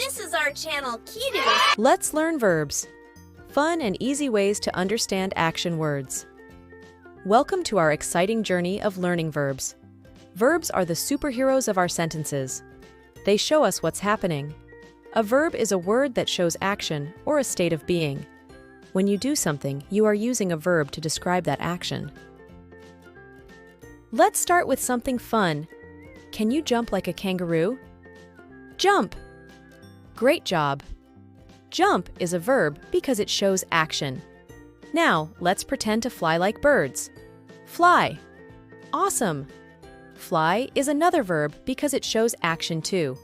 This is our channel, Kidu. Let's learn verbs. Fun and easy ways to understand action words. Welcome to our exciting journey of learning verbs. Verbs are the superheroes of our sentences. They show us what's happening. A verb is a word that shows action or a state of being. When you do something, you are using a verb to describe that action. Let's start with something fun. Can you jump like a kangaroo? Jump! Great job! Jump is a verb because it shows action. Now, let's pretend to fly like birds. Fly! Awesome! Fly is another verb because it shows action too.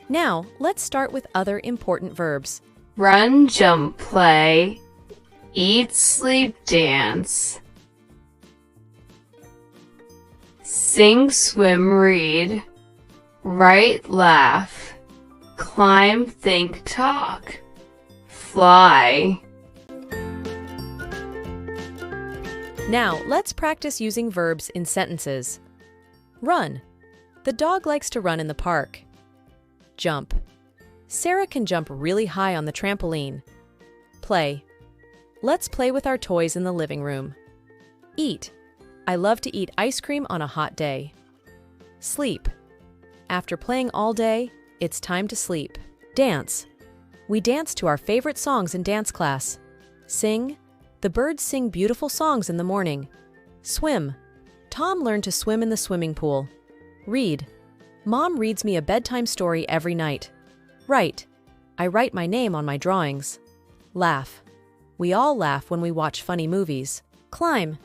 Now, let's start with other important verbs. Run, jump, play. Eat, sleep, dance. Sing, swim, read. Write, laugh. Climb, think, talk. Fly. Now, let's practice using verbs in sentences. Run. The dog likes to run in the park. Jump. Sarah can jump really high on the trampoline. Play. Let's play with our toys in the living room. Eat. I love to eat ice cream on a hot day. Sleep. After playing all day, it's time to sleep. Dance. We dance to our favorite songs in dance class. Sing. The birds sing beautiful songs in the morning. Swim. Tom learned to swim in the swimming pool. Read. Mom reads me a bedtime story every night. Write. I write my name on my drawings. Laugh. We all laugh when we watch funny movies. Climb.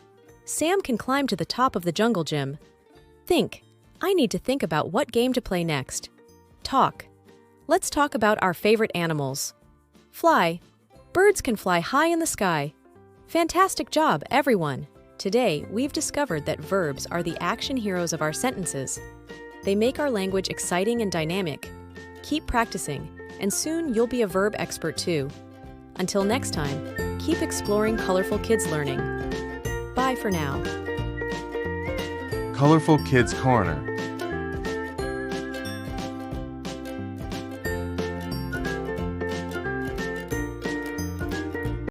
Sam can climb to the top of the jungle gym. Think. I need to think about what game to play next. Talk. Let's talk about our favorite animals. Fly. Birds can fly high in the sky. Fantastic job, everyone! Today, we've discovered that verbs are the action heroes of our sentences. They make our language exciting and dynamic. Keep practicing, and soon you'll be a verb expert too. Until next time, keep exploring colorful kids learning. Bye for now. Colorful Kids Corner.